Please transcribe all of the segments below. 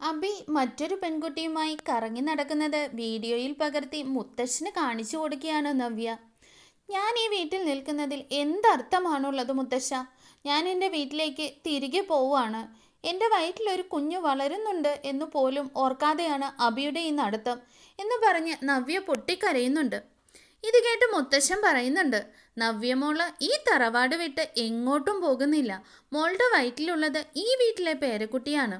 അബി മറ്റൊരു പെൺകുട്ടിയുമായി കറങ്ങി നടക്കുന്നത് വീഡിയോയിൽ പകർത്തി മുത്തശ്ശന് കാണിച്ചു കൊടുക്കുകയാണ് നവ്യ. ഞാൻ ഈ വീട്ടിൽ നിൽക്കുന്നതിൽ എന്തർത്ഥമാണുള്ളത് മുത്തശ്ശ? ഞാൻ എൻ്റെ വീട്ടിലേക്ക് തിരികെ പോവുകയാണ്. എൻ്റെ വയറ്റിലൊരു കുഞ്ഞു വളരുന്നുണ്ട് എന്ന് പോലും ഓർക്കാതെയാണ് അബിയുടെ ഈ നടത്തം എന്ന് പറഞ്ഞ് നവ്യ പൊട്ടിക്കരയുന്നുണ്ട്. ഇത് കേട്ട് മുത്തശ്ശൻ പറയുന്നുണ്ട്, നവ്യമോള് ഈ തറവാട് വിട്ട് എങ്ങോട്ടും പോകുന്നില്ല. മോളുടെ വയറ്റിലുള്ളത് ഈ വീട്ടിലെ പേരക്കുട്ടിയാണ്.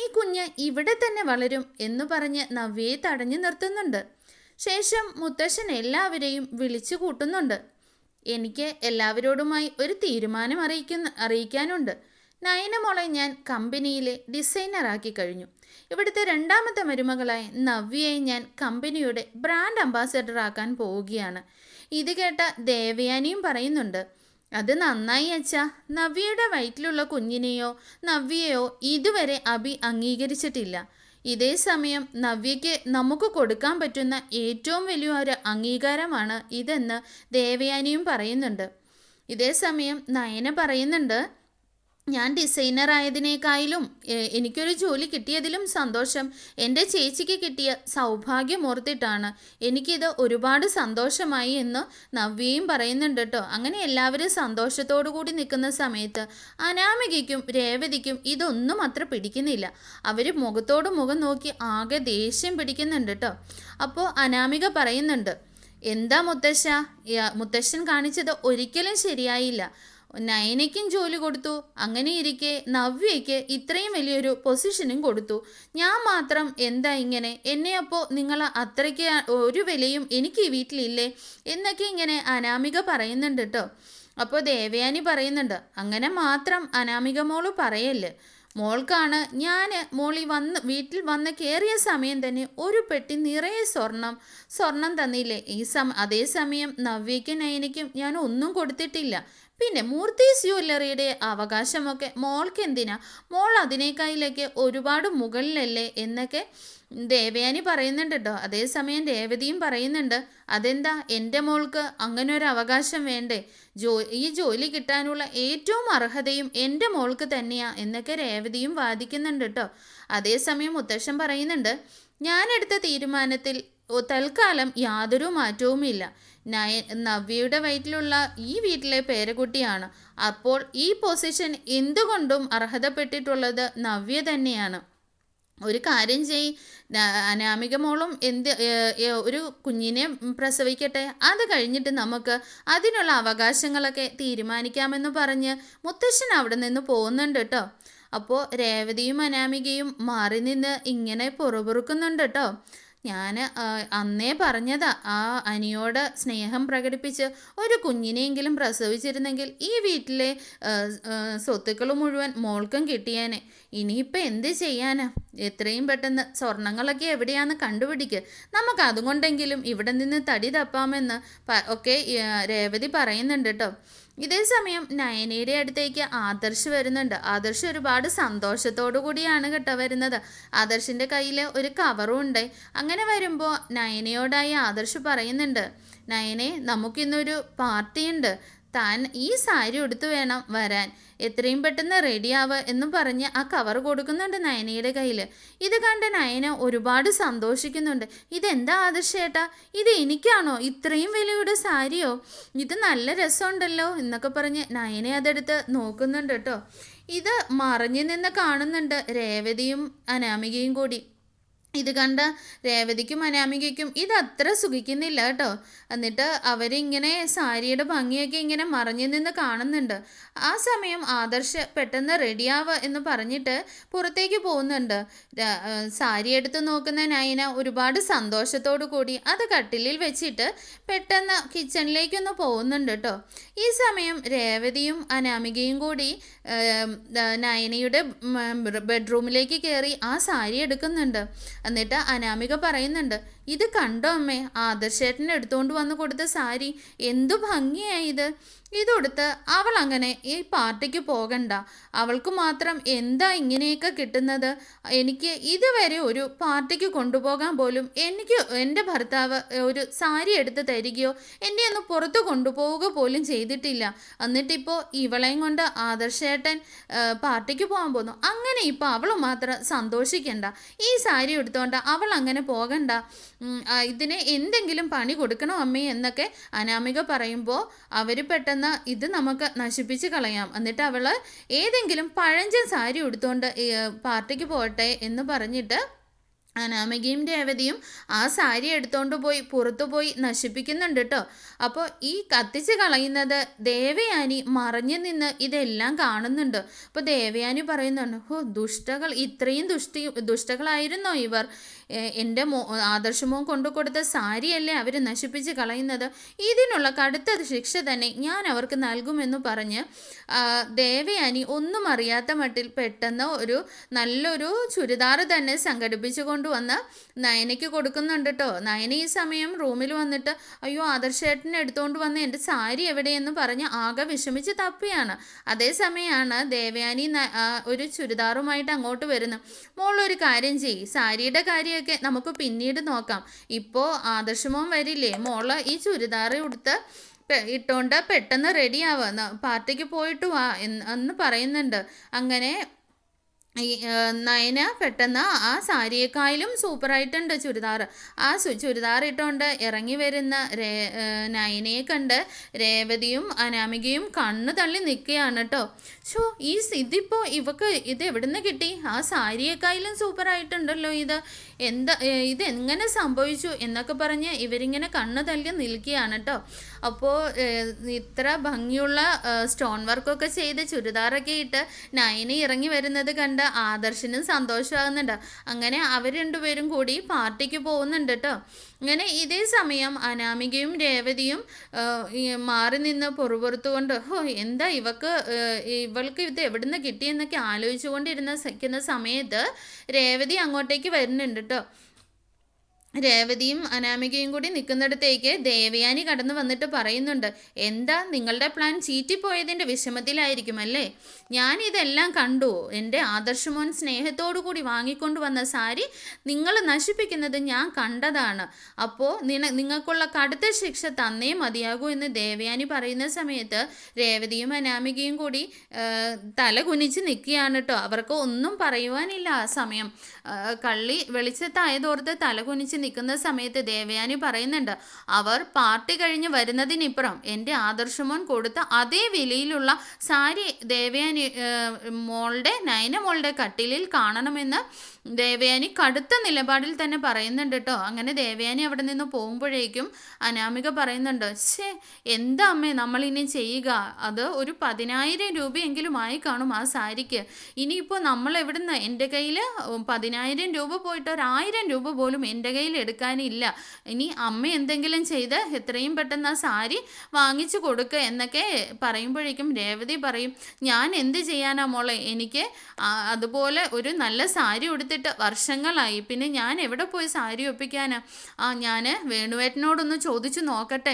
ഈ കുഞ്ഞ് ഇവിടെ തന്നെ വളരും എന്ന് പറഞ്ഞ് നവ്യയെ തടഞ്ഞു നിർത്തുന്നുണ്ട്. ശേഷം മുത്തശ്ശൻ എല്ലാവരെയും വിളിച്ചു കൂട്ടുന്നുണ്ട്. എനിക്ക് എല്ലാവരോടുമായി ഒരു തീരുമാനം അറിയിക്കാനുണ്ട്. നയനമോളെ ഞാൻ കമ്പനിയിലെ ഡിസൈനറാക്കി കഴിഞ്ഞു. ഇവിടുത്തെ രണ്ടാമത്തെ മരുമകളായ നവ്യയെ ഞാൻ കമ്പനിയുടെ ബ്രാൻഡ് അംബാസഡർ ആക്കാൻ പോവുകയാണ്. ഇത് കേട്ട ദേവയാനിയും പറയുന്നുണ്ട്, അത് നന്നായി അച്ഛാ. നവ്യയുടെ വയറ്റിലുള്ള കുഞ്ഞിനെയോ നവ്യയോ ഇതുവരെ അബി അംഗീകരിച്ചിട്ടില്ല. ഇതേ സമയം നവ്യയ്ക്ക് നമുക്ക് കൊടുക്കാൻ പറ്റുന്ന ഏറ്റവും വലിയൊരു അംഗീകാരമാണ് ഇതെന്ന് ദേവയാനിയും പറയുന്നുണ്ട്. ഇതേ സമയം നയന പറയുന്നുണ്ട്, ഞാൻ ഡിസൈനർ ആയതിനേക്കാളും എനിക്കൊരു ജോലി കിട്ടിയതിലും സന്തോഷം എൻ്റെ ചേച്ചിക്ക് കിട്ടിയ സൗഭാഗ്യമോർത്തിട്ടാണ്. എനിക്കിത് ഒരുപാട് സന്തോഷമായി എന്ന് നവ്യയും പറയുന്നുണ്ട് കേട്ടോ. അങ്ങനെ എല്ലാവരും സന്തോഷത്തോടു കൂടി നിൽക്കുന്ന സമയത്ത് അനാമികയ്ക്കും രേവതിക്കും ഇതൊന്നും അത്ര പിടിക്കുന്നില്ല. അവർ മുഖത്തോട് മുഖം നോക്കി ആകെ ദേഷ്യം പിടിക്കുന്നുണ്ട് കേട്ടോ. അപ്പോൾ അനാമിക പറയുന്നുണ്ട്, എന്താ മുത്തശ്ശൻ കാണിച്ചത് ഒരിക്കലും ശരിയായില്ല. നയനയ്ക്കും ജോലി കൊടുത്തു, അങ്ങനെ ഇരിക്കെ നവ്യയ്ക്ക് ഇത്രയും വലിയൊരു പൊസിഷനും കൊടുത്തു. ഞാൻ മാത്രം എന്താ ഇങ്ങനെ? എന്നെ അപ്പോൾ നിങ്ങൾ അത്രയ്ക്ക് ഒരു വിലയും എനിക്ക് ഈ വീട്ടിലില്ലേ എന്നൊക്കെ ഇങ്ങനെ അനാമിക പറയുന്നുണ്ട് കേട്ടോ. അപ്പോൾ ദേവയാനി പറയുന്നുണ്ട്, അങ്ങനെ മാത്രം അനാമിക മോള് പറയല്ലേ. മോൾക്കാണ് ഞാൻ വീട്ടിൽ വന്ന് കയറിയ സമയം തന്നെ ഒരു പെട്ടി നിറയെ സ്വർണം തന്നില്ലേ. അതേസമയം നവ്യയ്ക്കും നയനയ്ക്കും ഞാൻ ഒന്നും കൊടുത്തിട്ടില്ല. പിന്നെ മൂർത്തീസ് ജ്വല്ലറിയുടെ അവകാശമൊക്കെ മോൾക്ക് എന്തിനാ? മോൾ അതിനേക്കാളിലേക്ക് ഒരുപാട് മുകളിലല്ലേ എന്നൊക്കെ ദേവയാനി പറയുന്നുണ്ട് കേട്ടോ. അതേസമയം രേവതിയും പറയുന്നുണ്ട്, അതെന്താ എൻ്റെ മോൾക്ക് അങ്ങനെ ഒരു അവകാശം വേണ്ടേ? ഈ ജോലി കിട്ടാനുള്ള ഏറ്റവും അർഹതയും എൻ്റെ മോൾക്ക് തന്നെയാ എന്നൊക്കെ രേവതിയും വാദിക്കുന്നുണ്ട് കേട്ടോ. അതേസമയം മുത്തശ്ശൻ പറയുന്നുണ്ട്, ഞാനെടുത്ത തീരുമാനത്തിൽ തൽക്കാലം യാതൊരു മാറ്റവുമില്ല. നവ്യയുടെ വയറ്റിലുള്ള ഈ വീട്ടിലെ പേരക്കുട്ടിയാണ്. അപ്പോൾ ഈ പൊസിഷൻ എന്തുകൊണ്ടും അർഹതപ്പെട്ടിട്ടുള്ളത് നവ്യ തന്നെയാണ്. ഒരു കാര്യം അനാമിക മോളും ഒരു കുഞ്ഞിനെ പ്രസവിക്കട്ടെ, അത് കഴിഞ്ഞിട്ട് നമുക്ക് അതിനുള്ള അവകാശങ്ങളൊക്കെ തീരുമാനിക്കാമെന്ന് പറഞ്ഞ് മുത്തശ്ശൻ അവിടെ നിന്ന് പോകുന്നുണ്ട് കേട്ടോ. അപ്പോൾ രേവതിയും അനാമികയും മാറി നിന്ന് ഇങ്ങനെ പുറപുറുക്കുന്നുണ്ട് കേട്ടോ. ഞാൻ അന്നേ പറഞ്ഞതാ, ആ അനിയോട് സ്നേഹം പ്രകടിപ്പിച്ച് ഒരു കുഞ്ഞിനെയെങ്കിലും പ്രസവിച്ചിരുന്നെങ്കിൽ ഈ വീട്ടിലെ സ്വത്തുക്കൾ മുഴുവൻ മോൾക്കും കിട്ടിയേനെ. ഇനിയിപ്പോൾ എന്ത് ചെയ്യാനാ? എത്രയും പെട്ടെന്ന് സ്വർണങ്ങളൊക്കെ എവിടെയാണെന്ന് കണ്ടുപിടിക്കുക, നമുക്ക് അതുകൊണ്ടെങ്കിലും ഇവിടെ നിന്ന് തടി തപ്പാമെന്ന് ഒക്കെ രേവതി പറയുന്നുണ്ട് കേട്ടോ. ഇതേ സമയം നയനയുടെ അടുത്തേക്ക് ആദർശ് വരുന്നുണ്ട്. ആദർശ് ഒരുപാട് സന്തോഷത്തോടു കൂടിയാണ് കേട്ടോ വരുന്നത്. ആദർശിൻ്റെ കയ്യിൽ ഒരു കവറും ഉണ്ട്. അങ്ങനെ വരുമ്പോൾ നയനയോടായി ആദർശ് പറയുന്നുണ്ട്, നയനെ നമുക്കിന്നൊരു പാർട്ടിയുണ്ട്, താൻ ഈ സാരി ഉടുത്ത് വേണം വരാൻ, എത്രയും പെട്ടെന്ന് റെഡിയാവുക എന്നും പറഞ്ഞ് ആ കവർ കൊടുക്കുന്നുണ്ട് നയനയുടെ കയ്യിൽ. ഇത് കണ്ട് നയന ഒരുപാട് സന്തോഷിക്കുന്നുണ്ട്. ഇതെന്താ ആദർശേട്ടാ, ഇത് എനിക്കാണോ? ഇത്രയും വിലയുടെ സാരിയോ? ഇത് നല്ല രസമുണ്ടല്ലോ എന്നൊക്കെ പറഞ്ഞ് നയനെ അതെടുത്ത് നോക്കുന്നുണ്ട് കേട്ടോ. ഇത് മറിഞ്ഞു നിന്ന് കാണുന്നുണ്ട് രേവതിയും അനാമികയും കൂടി. ഇത് കണ്ട രേവതിക്കും അനാമികയ്ക്കും ഇതത്ര സുഖിക്കുന്നില്ല കേട്ടോ. എന്നിട്ട് അവരിങ്ങനെ സാരിയുടെ ഭംഗിയൊക്കെ ഇങ്ങനെ മറഞ്ഞു നിന്ന് കാണുന്നുണ്ട്. ആ സമയം ആദർശ് പെട്ടെന്ന് റെഡിയാവുക എന്ന് പറഞ്ഞിട്ട് പുറത്തേക്ക് പോകുന്നുണ്ട്. സാരി എടുത്ത് നോക്കുന്ന നയന ഒരുപാട് സന്തോഷത്തോടു കൂടി അത് കട്ടിലിൽ വെച്ചിട്ട് പെട്ടെന്ന് കിച്ചണിലേക്കൊന്ന് പോകുന്നുണ്ട് കേട്ടോ. ഈ സമയം രേവതിയും അനാമികയും കൂടി നയനയുടെ ബെഡ്റൂമിലേക്ക് കയറി ആ സാരി എടുക്കുന്നുണ്ട്. എന്നിട്ട് അനാമിക പറയുന്നുണ്ട്, ഇത് കണ്ടോ അമ്മേ, ആദർശേട്ടൻ എടുത്തുകൊണ്ട് വന്ന് കൊടുത്ത സാരി എന്തു ഭംഗിയായി ഇതൊടുത്ത് അവൾ അങ്ങനെ ഈ പാർട്ടിക്ക് പോകണ്ട. അവൾക്ക് മാത്രം എന്താ ഇങ്ങനെയൊക്കെ കിട്ടുന്നത്? എനിക്ക് ഇതുവരെ ഒരു പാർട്ടിക്ക് കൊണ്ടുപോകാൻ പോലും എനിക്ക് എൻ്റെ ഭർത്താവ് ഒരു സാരി എടുത്ത് തരികയോ എന്നെ ഒന്ന് പുറത്ത് കൊണ്ടുപോവുക പോലും ചെയ്തിട്ടില്ല. എന്നിട്ടിപ്പോൾ ഇവളെയും കൊണ്ട് ആദർശേട്ടൻ പാർട്ടിക്ക് പോകാൻ പോകുന്നു. അങ്ങനെ ഇപ്പോൾ അവൾ മാത്രം സന്തോഷിക്കണ്ട. ഈ സാരി എടുത്തുകൊണ്ട് അവൾ അങ്ങനെ പോകണ്ട. ഇതിന് എന്തെങ്കിലും പണി കൊടുക്കണോ അമ്മേ എന്നൊക്കെ അനാമിക പറയുമ്പോൾ അവർ പെട്ടെന്ന് ഇത് നമുക്ക് നശിപ്പിച്ച് കളയാം, എന്നിട്ട് അവൾ ഏതെങ്കിലും പഴഞ്ചൻ സാരി ഉടുത്തുകൊണ്ട് പാർട്ടിക്ക് പോകട്ടെ എന്ന് പറഞ്ഞിട്ട് അനാമികയും രേവതിയും ആ സാരി എടുത്തുകൊണ്ട് പോയി പുറത്തു പോയി നശിപ്പിക്കുന്നുണ്ട് കേട്ടോ. അപ്പോൾ ഈ കത്തിച്ച് കളയുന്നത് ദേവയാനി മറഞ്ഞു നിന്ന് ഇതെല്ലാം കാണുന്നുണ്ട്. അപ്പോൾ ദേവയാനി പറയുന്നുണ്ട്, ദുഷ്ടകൾ, ഇത്രയും ദുഷ്ടകളായിരുന്നോ ഇവർ? എൻ്റെ ആദർശമോ കൊണ്ടു കൊടുത്ത സാരിയല്ലേ അവർ നശിപ്പിച്ച് കളയുന്നത്? ഇതിനുള്ള കടുത്ത ശിക്ഷ തന്നെ ഞാൻ അവർക്ക് നൽകുമെന്ന് പറഞ്ഞ് ദേവയാനി ഒന്നും അറിയാത്ത മട്ടിൽ പെട്ടെന്ന് ഒരു നല്ലൊരു ചുരിദാർ തന്നെ സംഘടിപ്പിച്ചു കൊണ്ടുവന്ന് നയനയ്ക്ക് കൊടുക്കുന്നുണ്ട് കേട്ടോ. നയന ഈ സമയം റൂമിൽ വന്നിട്ട്, അയ്യോ ആദർശേട്ടനെ എടുത്തുകൊണ്ട് വന്ന് എൻ്റെ സാരി എവിടെയെന്ന് പറഞ്ഞ് ആകെ വിഷമിച്ച് തപ്പിയാണ്. അതേസമയമാണ് ദേവയാനി ഒരു ചുരിദാറുമായിട്ട് അങ്ങോട്ട് വരുന്നത്. മോളൊരു കാര്യം ചെയ്യ്, സാരിയുടെ കാര്യമൊക്കെ നമുക്ക് പിന്നീട് നോക്കാം. ഇപ്പോൾ ആദർശമോൻ വരില്ലേ, മോള് ഈ ചുരിദാർ ഉടുത്ത് ഇട്ടുകൊണ്ട് പെട്ടെന്ന് റെഡിയാവുക, പാർട്ടിക്ക് പോയിട്ട് വാ എന്ന് പറയുന്നുണ്ട്. അങ്ങനെ ഈ നയന പെട്ടെന്ന് ആ സാരിയേക്കാളും സൂപ്പറായിട്ടുണ്ട് ചുരിദാർ. ആ ചുരിദാർ ഇട്ടുകൊണ്ട് ഇറങ്ങി വരുന്ന നയനയെ കണ്ട് രേവതിയും അനാമികയും കണ്ണു തള്ളി നിൽക്കുകയാണ് കേട്ടോ. ഇതിപ്പോൾ ഇവക്ക് ഇത് എവിടുന്ന് കിട്ടി? ആ സാരിയേക്കാളും സൂപ്പറായിട്ടുണ്ടല്ലോ ഇതെങ്ങനെ സംഭവിച്ചു എന്നൊക്കെ പറഞ്ഞ് ഇവരിങ്ങനെ കണ്ണു തള്ളി നിൽക്കുകയാണ് കേട്ടോ. അപ്പോൾ ഇത്ര ഭംഗിയുള്ള സ്റ്റോൺ വർക്കൊക്കെ ചെയ്ത് ചുരിദാറൊക്കെ ഇട്ട് നയന ഇറങ്ങി വരുന്നത് കണ്ട് ആദർശനും സന്തോഷമാകുന്നുണ്ട്. അങ്ങനെ അവർ രണ്ടുപേരും കൂടി പാർട്ടിക്ക് പോകുന്നുണ്ട് കേട്ടോ. അങ്ങനെ ഇതേ സമയം അനാമികയും രേവതിയും മാറി നിന്ന് പൊറുപുറത്തുകൊണ്ട് എന്താ ഇവൾക്ക് ഇത് എവിടുന്ന് കിട്ടിയെന്നൊക്കെ ആലോചിച്ചുകൊണ്ടിരുന്ന സമയത്ത് രേവതി അങ്ങോട്ടേക്ക് വരുന്നുണ്ട് കേട്ടോ. രേവതിയും അനാമികയും കൂടി നിൽക്കുന്നിടത്തേക്ക് ദേവയാനി കടന്നു വന്നിട്ട് പറയുന്നുണ്ട്, എന്താ നിങ്ങളുടെ പ്ലാൻ ചീറ്റിപ്പോയതിൻ്റെ വിഷമത്തിലായിരിക്കും അല്ലേ? ഞാൻ ഇതെല്ലാം കണ്ടു. എൻ്റെ ആദർശമോൻ സ്നേഹത്തോടു കൂടി വാങ്ങിക്കൊണ്ട് വന്ന സാരി നിങ്ങൾ നശിപ്പിക്കുന്നത് ഞാൻ കണ്ടതാണ്. അപ്പോൾ നിങ്ങൾക്കുള്ള കടുത്ത ശിക്ഷ തന്നേ മതിയാകൂ എന്ന് ദേവയാനി പറയുന്ന സമയത്ത് രേവതിയും അനാമികയും കൂടി തല കുനിച്ച് നിൽക്കുകയാണ് കേട്ടോ. അവർക്ക് ഒന്നും പറയുവാനില്ല ആ സമയം. കള്ളി വെളിച്ചത്തായതോർത്ത് തല കുനിച്ച് നിൽക്കുന്ന സമയത്ത് ദേവയാനി പറയുന്നുണ്ട്, അവർ പാർട്ടി കഴിഞ്ഞ് വരുന്നതിനിപ്പുറം എൻ്റെ ആദർശമോൻ കൊടുത്ത അതേ വിലയിലുള്ള സാരി ദേവയാനി നയന മോളുടെ കട്ടിലിൽ കാണണമെന്ന് ദേവയാനി കടുത്ത നിലപാടിൽ തന്നെ പറയുന്നുണ്ട് കേട്ടോ. അങ്ങനെ ദേവയാനി അവിടെ നിന്ന് പോകുമ്പോഴേക്കും അനാമിക പറയുന്നുണ്ട്, എന്താ അമ്മേ നമ്മളിനി ചെയ്യുക? അത് ഒരു 10,000 രൂപയെങ്കിലും ആയി കാണും ആ സാരിക്ക്. ഇനിയിപ്പോൾ നമ്മൾ എവിടുന്ന്? എൻ്റെ കയ്യിൽ 10,000 രൂപ പോയിട്ട് 1,000 രൂപ പോലും എൻ്റെ കയ്യിൽ എടുക്കാനില്ല. ഇനി അമ്മ എന്തെങ്കിലും ചെയ്ത് എത്രയും പെട്ടെന്ന് ആ സാരി വാങ്ങിച്ചു കൊടുക്കുക എന്നൊക്കെ പറയുമ്പോഴേക്കും രേവതി പറയും, ഞാൻ എന്ത് ചെയ്യാനാ മോളെ, എനിക്ക് അതുപോലെ ഒരു നല്ല സാരി ഉടുത്തിട്ട് വർഷങ്ങളായി, പിന്നെ ഞാൻ എവിടെ പോയി സാരി ഒപ്പിക്കാനാ? ഞാൻ വേണുവേട്ടനോടൊന്ന് ചോദിച്ചു നോക്കട്ടെ,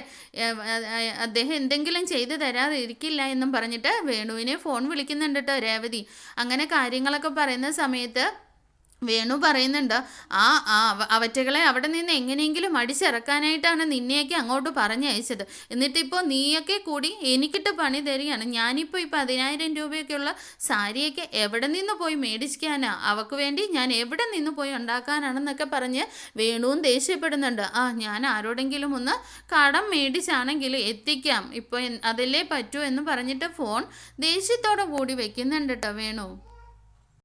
അദ്ദേഹം എന്തെങ്കിലും ചെയ്തു തരാതിരിക്കില്ല എന്നും പറഞ്ഞിട്ട് വേണുവിനെ ഫോൺ വിളിക്കുന്നുണ്ട് കേട്ടോ രേവതി. അങ്ങനെ കാര്യങ്ങളൊക്കെ പറയുന്ന സമയത്ത് വേണു പറയുന്നുണ്ട്, അവറ്റകളെ അവിടെ നിന്ന് എങ്ങനെയെങ്കിലും അടിച്ചിറക്കാനായിട്ടാണ് നിന്നെയൊക്കെ അങ്ങോട്ട് പറഞ്ഞയച്ചത്. എന്നിട്ടിപ്പോൾ നീയൊക്കെ കൂടി എനിക്കിട്ട് പണി തരികയാണ്. ഞാനിപ്പോൾ ഈ 10,000 രൂപയൊക്കെയുള്ള സാരിയൊക്കെ എവിടെ നിന്ന് പോയി മേടിക്കാനാ? അവൾക്ക് വേണ്ടി ഞാൻ എവിടെ നിന്ന് പോയി ഉണ്ടാക്കാനാണെന്നൊക്കെ പറഞ്ഞ് വേണുവും ദേഷ്യപ്പെടുന്നുണ്ട്. ഞാൻ ആരോടെങ്കിലും ഒന്ന് കടം മേടിച്ചാണെങ്കിൽ എത്തിക്കാം, ഇപ്പോൾ അതല്ലേ പറ്റൂ എന്ന് പറഞ്ഞിട്ട് ഫോൺ ദേഷ്യത്തോടെ കൂടി വെക്കുന്നുണ്ട് കേട്ടോ വേണു.